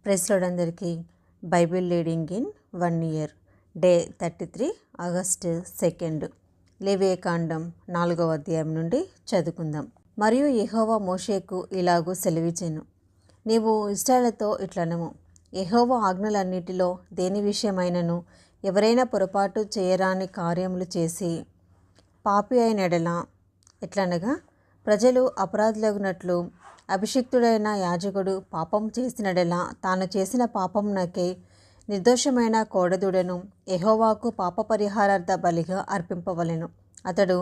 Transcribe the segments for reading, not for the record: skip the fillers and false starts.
Praise lord అందరికీ. Bible reading in 1 year, day 33, August 2. లేవియకాండం 4వ అధ్యాయం నుండి చదువుకుందాం. మరియు యెహోవా మోషేకు ఇలాగూ సెలవిచ్చెను, నీవు ఇశ్రాయేలుతో ఇట్లనము, యెహోవా ఆజ్ఞలన్నిటిలో దేని విషయమైనను ఎవరైనా పొరపాటు చేయరాని కార్యములు చేసి పాపి అయిన ఎడల, ఎట్లనగా ప్రజలు అపరాధులగునట్లు అభిషిక్తుడైన యాజకుడు పాపం చేసినడెలా తాను చేసిన పాపమునకై నిర్దోషమైన కోడెదూడను యెహోవాకు పాప పరిహారార్థ బలిగా అర్పింపవలెను. అతడు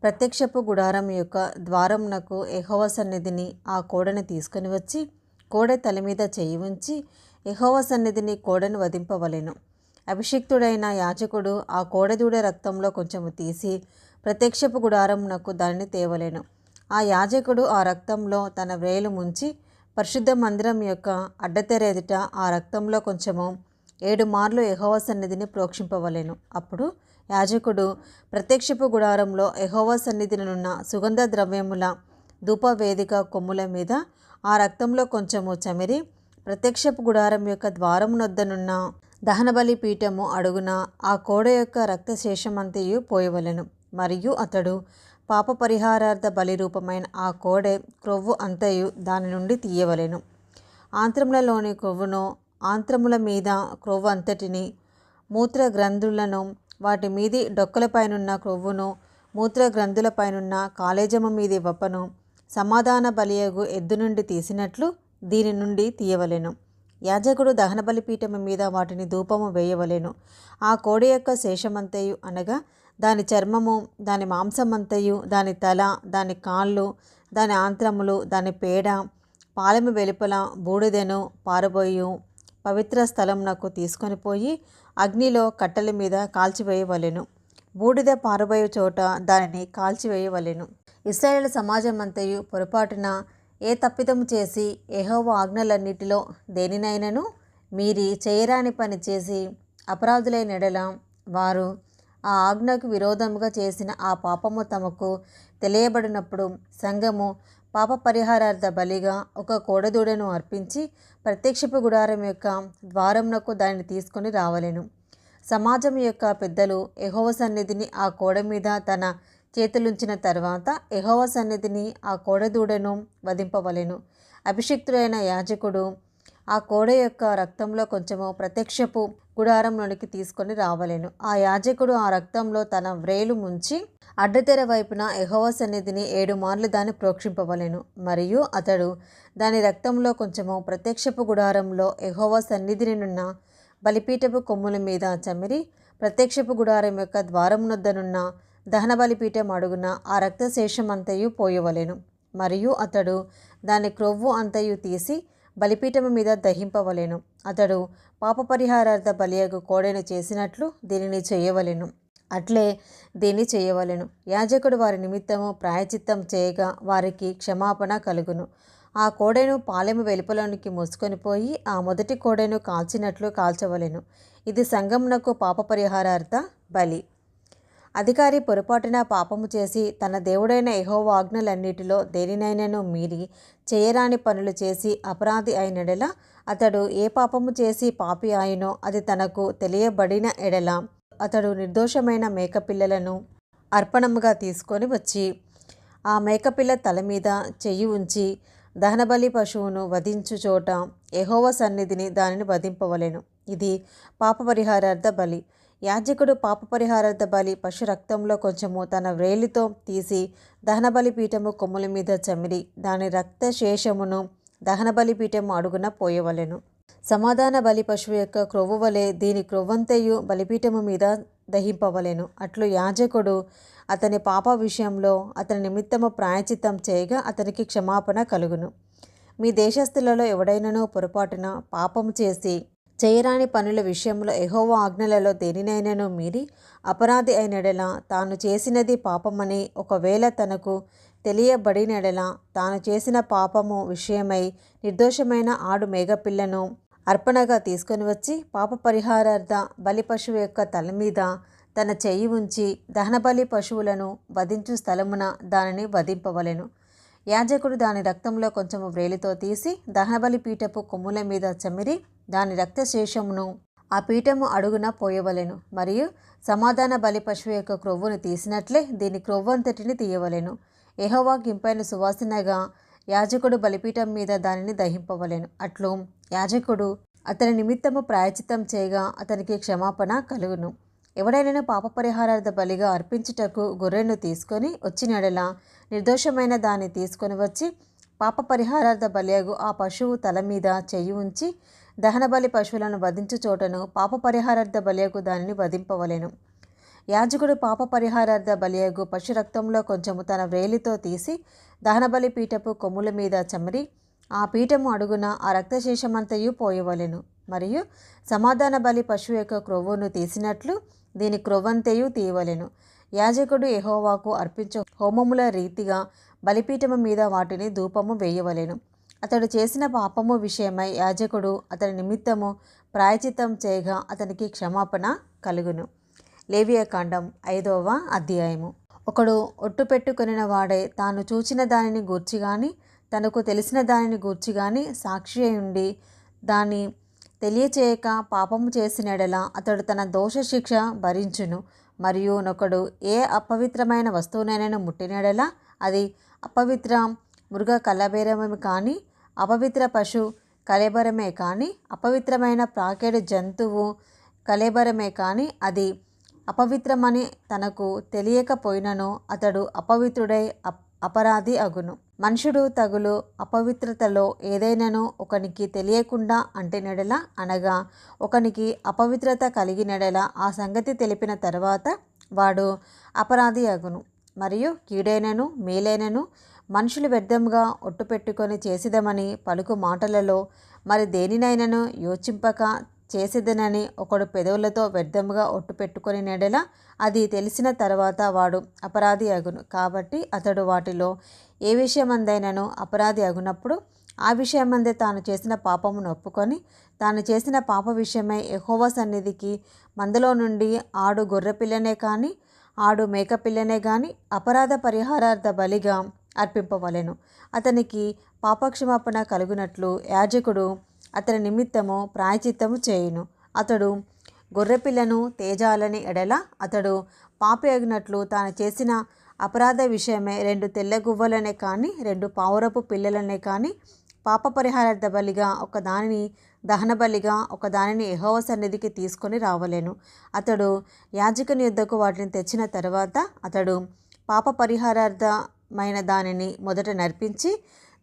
ప్రత్యక్షపు గుడారం యొక్క ద్వారమునకు యెహోవా సన్నిధిని ఆ కోడెను తీసుకొని వచ్చి కోడె తల మీద చేయి ఉంచి యెహోవా సన్నిధిని కోడెను వధింపవలెను. అభిషిక్తుడైన యాజకుడు ఆ కోడెదూడ రక్తంలో కొంచెము తీసి ప్రత్యక్షపు గుడారమునకు దానిని తేవలెను. ఆ యాజకుడు ఆ రక్తంలో తన వ్రేలు ముంచి పరిశుద్ధ మందిరం యొక్క అడ్డతెర ఎదుట ఆ రక్తంలో కొంచెము 7 మార్లు యెహోవా సన్నిధిని ప్రోక్షింపవలెను. అప్పుడు యాజకుడు ప్రత్యక్షపు గుడారంలో యెహోవా సన్నిధినున్న సుగంధ ద్రవ్యముల ధూపవేదిక కొమ్ముల మీద ఆ రక్తంలో కొంచెము చమిరి ప్రత్యక్షపు గుడారం యొక్క ద్వారమునొద్దనున్న దహనబలి పీఠము అడుగున ఆ కోడ యొక్క రక్తశేషమంతయు పోయవలెను. మరియు అతడు పాప పరిహారార్థ బలి రూపమైన ఆ కోడె క్రొవ్వు అంతయు దాని నుండి తీయవలెను. ఆంత్రములలోని క్రొవ్వును, ఆంత్రముల మీద క్రొవ్వు అంతటిని, మూత్ర గ్రంథులను, వాటి మీది డొక్కలపైనున్న క్రొవ్వును, మూత్ర గ్రంథులపైనున్న కాలేజము మీది వపను సమాధాన బలియగు ఎద్దు నుండి తీసినట్లు దీని నుండి తీయవలెను. యాజకుడు దహన బలిపీఠము మీద వాటిని ధూపము వేయవలెను. ఆ కోడి యొక్క శేషమంతయు అనగా దాని చర్మము, దాని మాంసమంతయు, దాని తల, దాని కాళ్ళు, దాని ఆంత్రములు, దాని పేడ, పాలెము వెలుపల బూడిదెను పారబోయు పవిత్ర స్థలమునకు తీసుకొని పోయి అగ్నిలో కట్టెల మీద కాల్చివేయవలెను. బూడిద పారబోయే చోట దానిని కాల్చివేయవలెను. ఇశ్రాయేలు సమాజమంతయు పొరపాటున ఏ తప్పిదము చేసి యెహోవా ఆజ్ఞలన్నిటిలో దేనినైనను మీరి చేయరాని పని చేసి అపరాధులైన ఎడల వారు ఆ ఆజ్ఞకు విరోధముగా చేసిన ఆ పాపము తమకు తెలియబడినప్పుడు సంఘము పాప పరిహారార్థ బలిగా ఒక కోడెదూడను అర్పించి ప్రత్యక్షపు గుడారం యొక్క ద్వారమునకు దానిని తీసుకొని రావలెను. సమాజం యొక్క పెద్దలు యెహోవా సన్నిధిని ఆ కోడె మీద తన చేతులుంచిన తర్వాత యెహోవా సన్నిధిని ఆ కోడెదూడను వధింపవలెను. అభిషిక్తుడైన యాజకుడు ఆ కోడె యొక్క రక్తంలో కొంచెము ప్రత్యక్షపు గుడారంలోనికి తీసుకొని రావలెను. ఆ యాజకుడు ఆ రక్తంలో తన వ్రేలు ముంచి అడ్డతెర వైపున యెహోవా సన్నిధిని 7 మార్లు దాన్ని ప్రోక్షింపవలెను. మరియు అతడు దాని రక్తంలో కొంచెము ప్రత్యక్షపు గుడారంలో యెహోవా సన్నిధినినున్న బలిపీఠపు కొమ్ముల మీద చమిరి ప్రత్యక్షపు గుడారం యొక్క ద్వారమునొద్దనున్న దహన బలిపీఠం అడుగున ఆ రక్తశేషమంతయు పోయవలెను. మరియు అతడు దాని క్రొవ్వు అంతయు తీసి బలిపీఠము మీద దహింపవలెను. అతడు పాప పరిహారార్థ బలియగు కోడెను చేసినట్లు దీనిని చేయవలెను. అట్లే దీన్ని చేయవలెను. యాజకుడు వారి నిమిత్తము ప్రాయచిత్తం చేయగా వారికి క్షమాపణ కలుగును. ఆ కోడెను పాలెము వెలుపలోనికి మోసుకొని పోయి ఆ మొదటి కోడెను కాల్చినట్లు కాల్చవలెను. ఇది సంఘమునకు పాప పరిహారార్థ బలి. అధికారి పొరపాటున పాపము చేసి తన దేవుడైన యెహోవా ఆజ్ఞలన్నిటిలో దేనినైనను మీరి చేయరాని పనులు చేసి అపరాధి అయిన ఎడల, అతడు ఏ పాపము చేసి పాపి అయినో అది తనకు తెలియబడిన ఎడల, అతడు నిర్దోషమైన మేకపిల్లలను అర్పణముగా తీసుకొని వచ్చి ఆ మేకపిల్ల తల మీద చెయ్యి ఉంచి దహనబలి పశువును వధించు చోట యెహోవా సన్నిధిని దానిని వధింపవలెను. ఇది పాప పరిహారార్థ బలి. యాజకుడు పాప పరిహారార్థ బలి పశు రక్తంలో కొంచెము తన వ్రేలితో తీసి దహనబలి పీఠము కొమ్ముల మీద చమిరి దాని రక్త శేషమును దహనబలి పీఠము అడుగున పోయవలెను. సమాధాన బలి పశువు యొక్క క్రొవ్వు వలె దీని క్రొవ్వంతయు బలిపీఠము మీద దహింపవలెను. అట్లు యాజకుడు అతని పాప విషయంలో అతని నిమిత్తము ప్రాయచిత్తం చేయగా అతనికి క్షమాపణ కలుగును. మీ దేశస్థులలో ఎవడైనను పొరపాటున పాపము చేసి చేయరాని పనుల విషయంలో యెహోవా ఆజ్ఞలలో దేనినైనను మీరి అపరాధి అయిన ఎడల, తాను చేసినది పాపమని ఒకవేళ తనకు తెలియబడిన ఎడల, తాను చేసిన పాపము విషయమై నిర్దోషమైన ఆడు మేఘపిల్లను అర్పణగా తీసుకొని వచ్చి పాప పరిహారార్థ బలి పశువు యొక్క తల మీద తన చెయ్యి ఉంచి దహనబలి పశువులను వధించు స్థలమున దానిని వధింపవలెను. యాజకుడు దాని రక్తంలో కొంచెము వ్రేలితో తీసి దహనబలి పీఠపు కొమ్ముల మీద చమిరి దాని రక్తశేషమును ఆ పీఠము అడుగున పోయవలెను. మరియు సమాధాన బలి పశువు యొక్క క్రొవ్వును తీసినట్లే దీని క్రొవ్వంతటిని తీయవలెను. యెహోవాకు ఇంపైన సువాసనగా యాజకుడు బలిపీఠం మీద దానిని దహింపవలెను. అట్లు యాజకుడు అతని నిమిత్తము ప్రాయచిత్తం చేయగా అతనికి క్షమాపణ కలుగును. ఎవడైనా పాపపరిహారార్థ బలిగా అర్పించుటకు గొర్రెను తీసుకొని వచ్చిన యెడల నిర్దోషమైన దాన్ని తీసుకొని వచ్చి పాప పరిహారార్థ బలియగు ఆ పశువు తల మీద చెయ్యి ఉంచి దహన బలి పశువులను వధించు చోటను పాప పరిహారార్థ బలియగు దానిని వధింపవలెను. యాజకుడు పాప పరిహారార్థ బలియగు పశు రక్తంలో కొంచెము తన వ్రేలితో తీసి దహనబలి పీఠపు కొమ్ముల మీద చమరి ఆ పీఠము అడుగున ఆ రక్తశేషమంతయు పోయవలెను. మరియు సమాధాన బలి పశువు యొక్క క్రొవ్వును తీసినట్లు దీని క్రొవ్వంతయు తీయవలెను. యాజకుడు యెహోవాకు అర్పించు హోమముల రీతిగా బలిపీఠము మీద వాటిని ధూపము వేయవలెను. అతడు చేసిన పాపము విషయమై యాజకుడు అతని నిమిత్తము ప్రాయచిత్తం చేయగా అతనికి క్షమాపణ కలుగును. లేవియకాండం 5వ అధ్యాయము. ఒకడు ఒట్టు పెట్టుకొనిన వాడే తాను చూచిన దానిని గూర్చి గాని తనకు తెలిసిన దానిని గూర్చి గాని సాక్షి అయుండి దాన్ని తెలియచేయక పాపము చేసిన యెడల అతడు తన దోష శిక్ష భరించును. మరియు నొకడు ఏ అపవిత్రమైన వస్తువునైనా ముట్టిన యెడల అది అపవిత్ర మృగ కలబేరమే కానీ అపవిత్ర పశు కళేబరమే కానీ అపవిత్రమైన ప్రాకేడు జంతువు కళేబరమే కానీ అది అపవిత్రమని తనకు తెలియకపోయినను అతడు అపవిత్రుడై అపరాధి అగును. మనుషుడు తగులు అపవిత్రతలో ఏదైనాను ఒకనికి తెలియకుండా అంటినెడల అనగా ఒకనికి అపవిత్రత కలిగినెడల ఆ సంగతి తెలిపిన తర్వాత వాడు అపరాధి అగును. మరియు కీడైనను మేలైనను మనుషులు వ్యర్థంగా ఒట్టు పెట్టుకొని చేసిదమని పలుకు మాటలలో మరి దేనినైనాను యోచింపక చేసేదనని ఒకడు పెదవులతో వ్యర్థంగా ఒట్టు పెట్టుకొని నెడల అది తెలిసిన తర్వాత వాడు అపరాధి అగును. కాబట్టి అతడు వాటిలో ఏ విషయమందైనను అపరాధి అగునప్పుడు ఆ విషయమందే తాను చేసిన పాపమును ఒప్పుకొని తాను చేసిన పాప విషయమై యెహోవా సన్నిధికి మందలో నుండి ఆడు గొర్రెపిల్లనే కానీ ఆడు మేకపిల్లనే కానీ అపరాధ పరిహారార్థ బలిగా అర్పింపవలెను. అతనికి పాపక్షమాపణ కలుగునట్లు యాజకుడు అతని నిమిత్తము ప్రాయచిత్తము చేయును. అతడు గొర్రెపిల్లను తేజాలని ఎడల అతడు పాపి అగినట్లు తాను చేసిన అపరాధ విషయమే 2 తెల్ల గువ్వలనే కానీ 2 పావురపు పిల్లలనే కానీ పాప పరిహారార్థ బలిగా ఒకదానిని దహన బలిగా ఒకదానిని యెహోవా సన్నిధికి తీసుకొని రావలెను. అతడు యాజకుని యొద్దకు వాటిని తెచ్చిన తర్వాత అతడు పాప పరిహారార్థమైన దానిని మొదట నర్పించి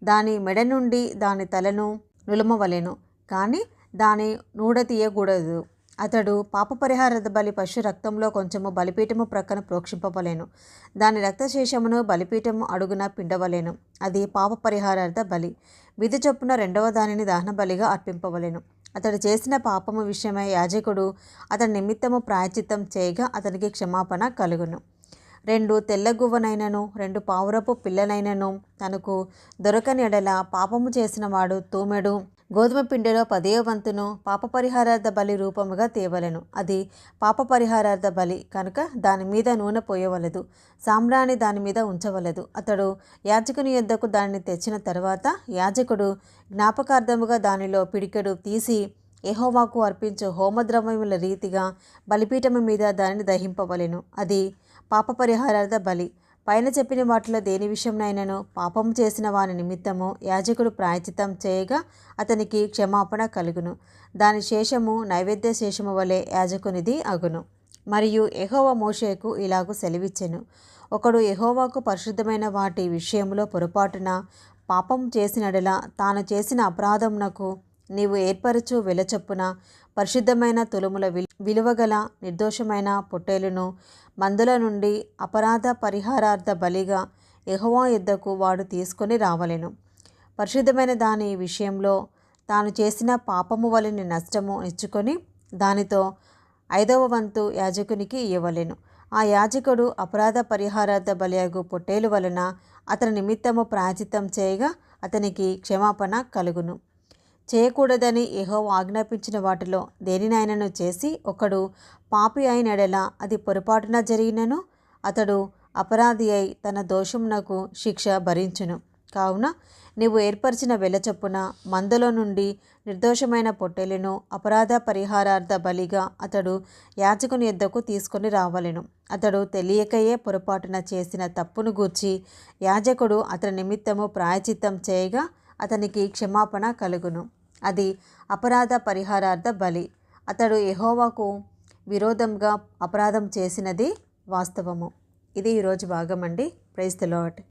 దాని మెడ నుండి దాని తలను నులమవలెను, కానీ దాని నూడ తీయకూడదు. అతడు పాప పరిహారార్థ బలి పశు రక్తంలో కొంచెము బలిపీఠము ప్రక్కన ప్రోక్షింపవలెను. దాని రక్తశేషమును బలిపీఠము అడుగున పిండవలెను. అది పాప పరిహారార్థ బలి. విధి చొప్పున 2వ దానిని దహన బలిగా అర్పింపవలెను. అతడు చేసిన పాపము విషయమై యాజకుడు అతని నిమిత్తము ప్రాయచిత్తం చేయగా అతనికి క్షమాపణ కలుగును. 2 తెల్ల గువ్వనైనను 2 పావురపు పిల్లనైనను తనకు దొరకని ఎడల పాపము చేసిన వాడు తూమెడు గోధుమ పిండిలో 10వ వంతును పాప పరిహారార్థ బలి రూపముగా తేవలెను. అది పాప పరిహారార్థ బలి కనుక దాని మీద నూనె పోయవలదు, సాంబ్రాణి దాని మీద ఉంచవలదు. అతడు యాజకుని యొద్దకు దానిని తెచ్చిన తర్వాత యాజకుడు జ్ఞాపకార్థముగా దానిలో పిడికెడు తీసి యెహోవాకు అర్పించు హోమద్రవ్యముల రీతిగా బలిపీఠము మీద దానిని దహింపవలెను. అది పాప పరిహారార్థ బలి. పైన చెప్పిన వాటిలో దేని విషయంనైనను పాపము చేసిన వాని నిమిత్తము యాజకుడు ప్రాయచిత్తం చేయగా అతనికి క్షమాపణ కలుగును. దాని శేషము నైవేద్య శేషము వలె యాజకునిది అగును. మరియు యెహోవా మోషేకు ఇలాగు సెలవిచ్చెను. ఒకడు యెహోవాకు పరిశుద్ధమైన వాటి విషయంలో పొరపాటున పాపం చేసినడల తాను చేసిన అపరాధమునకు నీవు ఏర్పరచు వెలచొప్పున పరిశుద్ధమైన తులముల విలువగల నిర్దోషమైన పొట్టేలును మందుల నుండి అపరాధ పరిహారార్థ బలిగా యెహోవా యొద్దకు వాడు తీసుకొని రావలెను. పరిశుద్ధమైన దాని విషయంలో తాను చేసిన పాపము వలన నష్టము ఇచ్చుకొని దానితో 5వ వంతు యాజకునికి ఇయ్యవలెను. ఆ యాజకుడు అపరాధ పరిహారార్థ బలియగు పొట్టేలు వలన అతని నిమిత్తము ప్రాయచిత్తం చేయగా అతనికి క్షమాపణ కలుగును. చేయకూడదని యెహోవా ఆజ్ఞాపించిన వాటిలో దేనినైనాను చేసి ఒకడు పాపి అయినడల అది పొరపాటున జరిగినను అతడు అపరాధి అయి తన దోషమునకు శిక్ష భరించును. కావున నీవు ఏర్పరిచిన వెల చొప్పున మందలో నుండి నిర్దోషమైన పొట్టేలును అపరాధ పరిహారార్థ బలిగా అతడు యాజకుని యొద్దకు తీసుకొని రావలెను. అతడు తెలియకయే పొరపాటున చేసిన తప్పును గూర్చి యాజకుడు అతని నిమిత్తము ప్రాయచిత్తం చేయగా అతనికి క్షమాపణ కలుగును. అది అపరాధ పరిహారార్థ బలి. అతడు యెహోవాకు విరోధంగా అపరాధం చేసినది వాస్తవము. ఇది ఈరోజు భాగం అండి. Praise the lord.